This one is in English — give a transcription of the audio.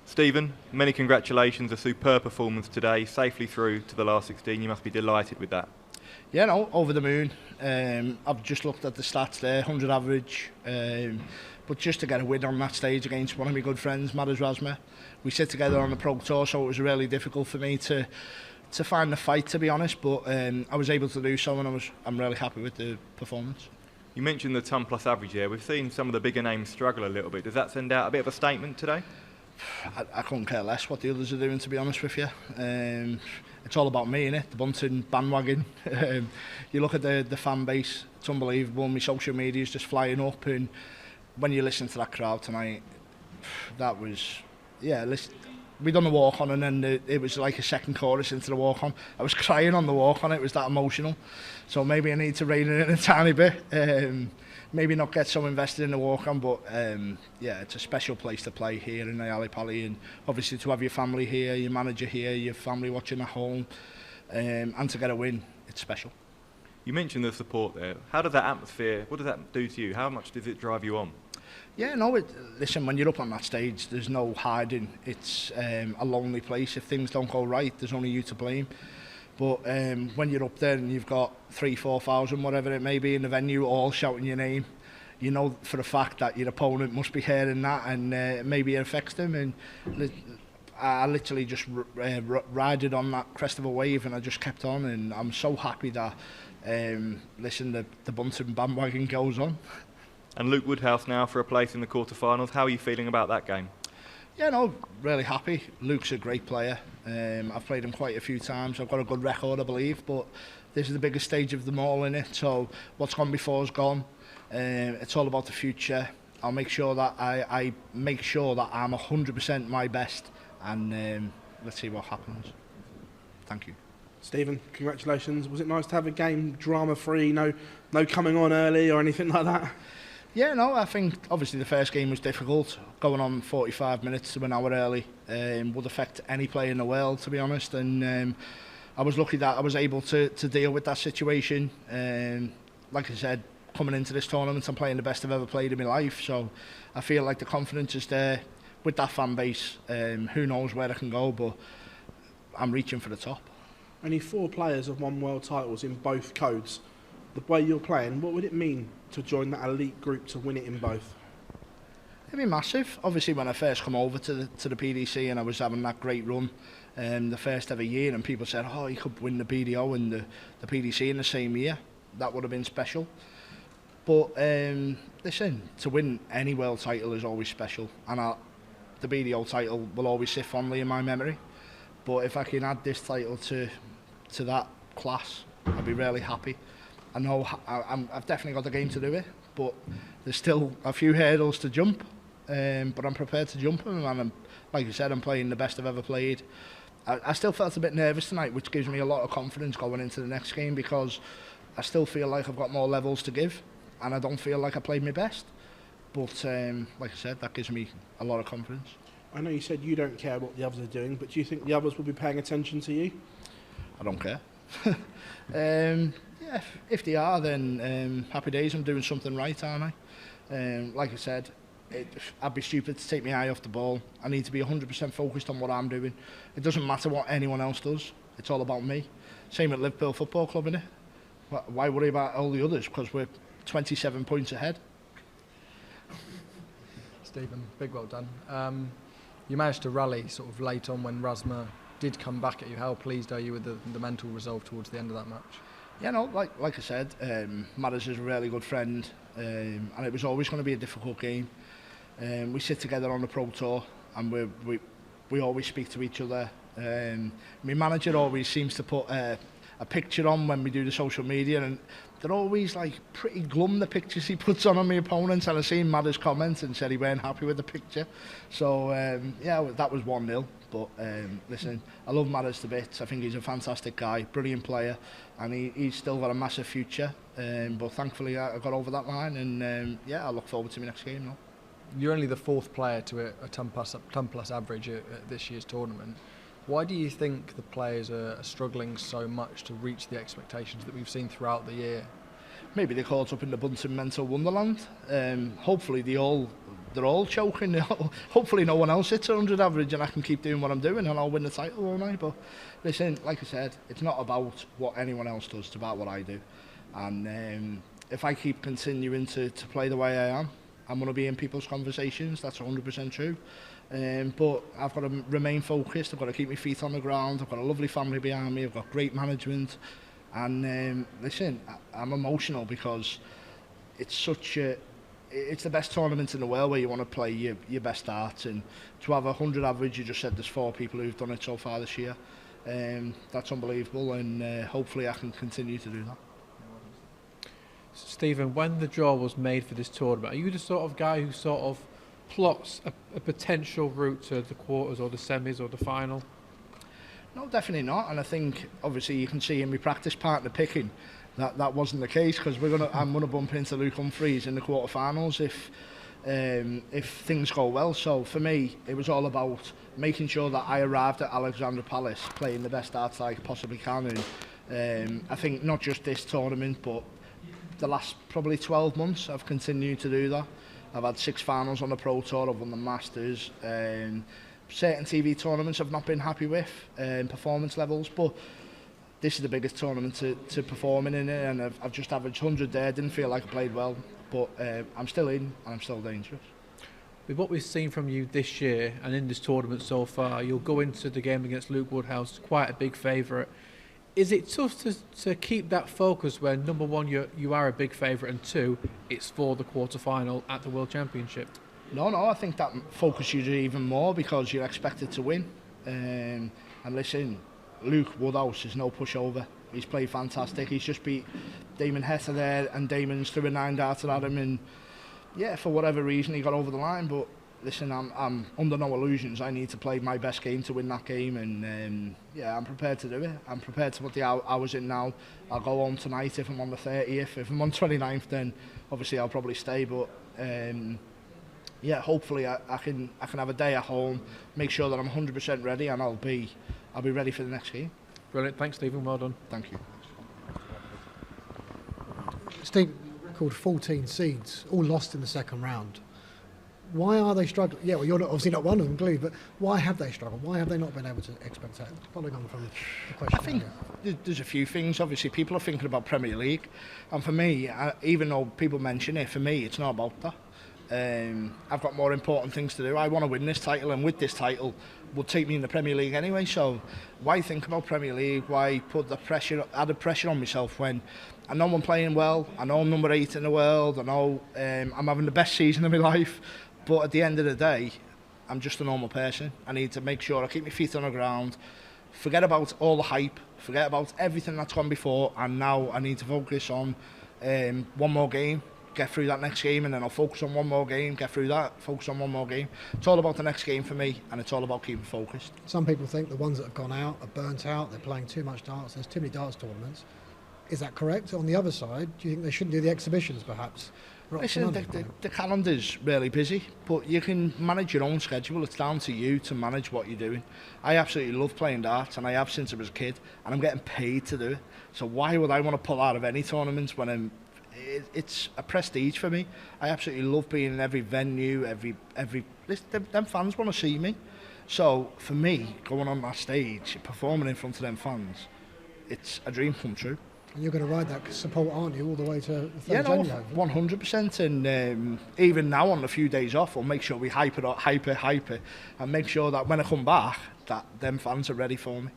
Stephen, many congratulations, a superb performance today, safely through to the last 16. You must be delighted with that. Yeah, no, over the moon. I've just looked at the stats there, 100 average. But just to get a win on that stage against one of my good friends, Madars Razma. We sit together on the Pro Tour, so it was really difficult for me to find the fight, to be honest. But I was able to do so, and I'm really happy with the performance. You mentioned the ton plus average here. We've seen some of the bigger names struggle a little bit. Does that send out a bit of a statement today? I couldn't care less what the others are doing, to be honest with you. It's all about me, innit? The Bunting Bandwagon. You look at the fan base, it's unbelievable. My social media is just flying up, and when you listen to that crowd tonight, that was, yeah, listen, we done the walk on, and then it was like a second chorus into the walk on. I was crying on the walk on, it was that emotional. So maybe I need to rein it in a tiny bit. Maybe not get so invested in the walk on, but yeah, it's a special place to play here in the Ali Pally, and obviously to have your family here, your manager here, your family watching at home, and to get a win, it's special. You mentioned the support there. How does that atmosphere, what does that do to you? How much does it drive you on? Yeah, no, listen, when you're up on that stage, there's no hiding. It's a lonely place. If things don't go right, there's only you to blame. But when you're up there and you've got 3,000-4,000, whatever it may be, in the venue, all shouting your name, you know for a fact that your opponent must be hearing that, and maybe it affects them. And I literally just rided on that crest of a wave, and I just kept on. And I'm so happy that, listen, the Bunting Bandwagon goes on. And Luke Woodhouse now for a place in the quarterfinals. How are you feeling about that game? Yeah, no, really happy. Luke's a great player. I've played him quite a few times. I've got a good record, I believe, but this is the biggest stage of them all, in it. So what's gone before is gone. It's all about the future. I'll make sure that I make sure that I'm 100% my best, and let's see what happens. Thank you. Stephen, congratulations. Was it nice to have a game drama-free, no coming on early or anything like that? Yeah, no, I think obviously the first game was difficult. Going on 45 minutes to an hour early would affect any player in the world, to be honest. And I was lucky that I was able to deal with that situation. Like I said, coming into this tournament, I'm playing the best I've ever played in my life. So I feel like the confidence is there with that fan base. Who knows where I can go, but I'm reaching for the top. Only 4 players have won world titles in both codes. The way you're playing, what would it mean to join that elite group to win it in both? It'd be massive. Obviously, when I first come over to the PDC and I was having that great run, the first ever year, and people said, oh, you could win the BDO and the PDC in the same year. That would have been special. But listen, to win any world title is always special, and the BDO title will always sit fondly in my memory. But if I can add this title to that class, I'd be really happy. I know I've definitely got the game to do it, but there's still a few hurdles to jump. But I'm prepared to jump them, and like you said, I'm playing the best I've ever played. I still felt a bit nervous tonight, which gives me a lot of confidence going into the next game, because I still feel like I've got more levels to give, and I don't feel like I played my best. But like I said, that gives me a lot of confidence. I know you said you don't care what the others are doing, but do you think the others will be paying attention to you? I don't care. Yeah, if they are, then happy days. I'm doing something right, aren't I? Like I said, I'd be stupid to take my eye off the ball. I need to be 100% focused on what I'm doing. It doesn't matter what anyone else does. It's all about me. Same at Liverpool Football Club, innit? Why worry about all the others? Because we're 27 points ahead. Stephen, big well done. You managed to rally sort of late on when Razma did come back at you. How pleased are you with the mental resolve towards the end of that match? Yeah, no, like I said, Madars is a really good friend, and it was always going to be a difficult game. We sit together on the Pro Tour, and we always speak to each other. My manager always seems to put a picture on when we do the social media, and they're always like pretty glum, the pictures he puts on my opponents. And I seen Madars comment and said he weren't happy with the picture. So yeah, that was 1-0. But listen, I love Madars to bits. I think he's a fantastic guy, brilliant player, and he's still got a massive future. But thankfully I got over that line, and yeah, I look forward to my next game now. You're only the 4th player to a ton plus average at this year's tournament. Why do you think the players are struggling so much to reach the expectations that we've seen throughout the year? maybe they're caught up in the Bunting mental wonderland. Hopefully they're all choking. Hopefully no one else hits 100 average and I can keep doing what I'm doing and I'll win the title, won't I? But listen, like I said, it's not about what anyone else does, it's about what I do. And if I keep continuing to play the way I am, I'm going to be in people's conversations. That's 100% true. But I've got to remain focused. I've got to keep my feet on the ground. I've got a lovely family behind me. I've got great management. And listen, I'm emotional because it's the best tournament in the world where you want to play your best darts. And to have 100 average, you just said there's 4 people who've done it so far this year. That's unbelievable, and hopefully I can continue to do that. Stephen, when the draw was made for this tournament, are you the sort of guy who sort of plots a potential route to the quarters or the semis or the final? No, definitely not. And I think, obviously, you can see in my practice partner picking that wasn't the case, because I'm gonna bump into Luke Humphreys in the quarterfinals if things go well. So for me, it was all about making sure that I arrived at Alexandra Palace playing the best darts I possibly can. And I think not just this tournament, but the last probably 12 months I've continued to do that. I've had 6 finals on the Pro Tour, I've won the Masters. Certain TV tournaments I've not been happy with, performance levels, but this is the biggest tournament to perform in it, and I've just averaged 100 there. Didn't feel like I played well, but I'm still in and I'm still dangerous. With what we've seen from you this year and in this tournament so far, you'll go into the game against Luke Woodhouse, quite a big favourite. Is it tough to keep that focus when, number one, you are a big favourite, and 2, it's for the quarter-final at the World Championship? No, I think that focuses you even more because you're expected to win. And listen, Luke Woodhouse is no pushover. He's played fantastic. He's just beat Damon Heta there, and Damon's threw a 9-darter at him, and yeah, for whatever reason he got over the line. But listen, I'm under no illusions. I need to play my best game to win that game, and yeah, I'm prepared to do it. I'm prepared to put the hours in now. I'll go home tonight if I'm on the 30th. If I'm on 29th, then obviously I'll probably stay. But yeah, hopefully I can have a day at home, make sure that I'm 100% ready, and I'll be ready for the next game. Brilliant. Thanks, Stephen. Well done. Thank you. Steve called 14 seeds, all lost in the second round. Why are they struggling? Yeah, well, you're obviously not one of them, clearly, but why have they struggled? Why have they not been able to expect that? Following on from the question. I think there's a few things. Obviously, people are thinking about Premier League, and for me, even though people mention it, for me, it's not about that. I've got more important things to do. I want to win this title, and with this title will take me in the Premier League anyway, so why think about Premier League? Why put the added pressure on myself when I know I'm playing well, I know I'm number 8 in the world, I know I'm having the best season of my life, but at the end of the day, I'm just a normal person. I need to make sure I keep my feet on the ground, forget about all the hype, forget about everything that's gone before, and now I need to focus on one more game, get through that next game, and then I'll focus on one more game, get through that, focus on one more game. It's all about the next game for me, and it's all about keeping focused. Some people think the ones that have gone out are burnt out, they're playing too much darts, there's too many darts tournaments. Is that correct? On the other side, do you think they shouldn't do the exhibitions perhaps? Listen, the calendar's really busy, but you can manage your own schedule. It's down to you to manage what you're doing. I absolutely love playing darts, and I have since I was a kid, and I'm getting paid to do it. So why would I want to pull out of any tournament when it's a prestige for me? I absolutely love being in every venue, them fans want to see me. So for me, going on that stage, performing in front of them fans, it's a dream come true. And you're going to ride that support, aren't you, all the way to the 3rd January? Yeah, no, 100%. And even now on the few days off, we'll make sure we hype it, and make sure that when I come back, that them fans are ready for me.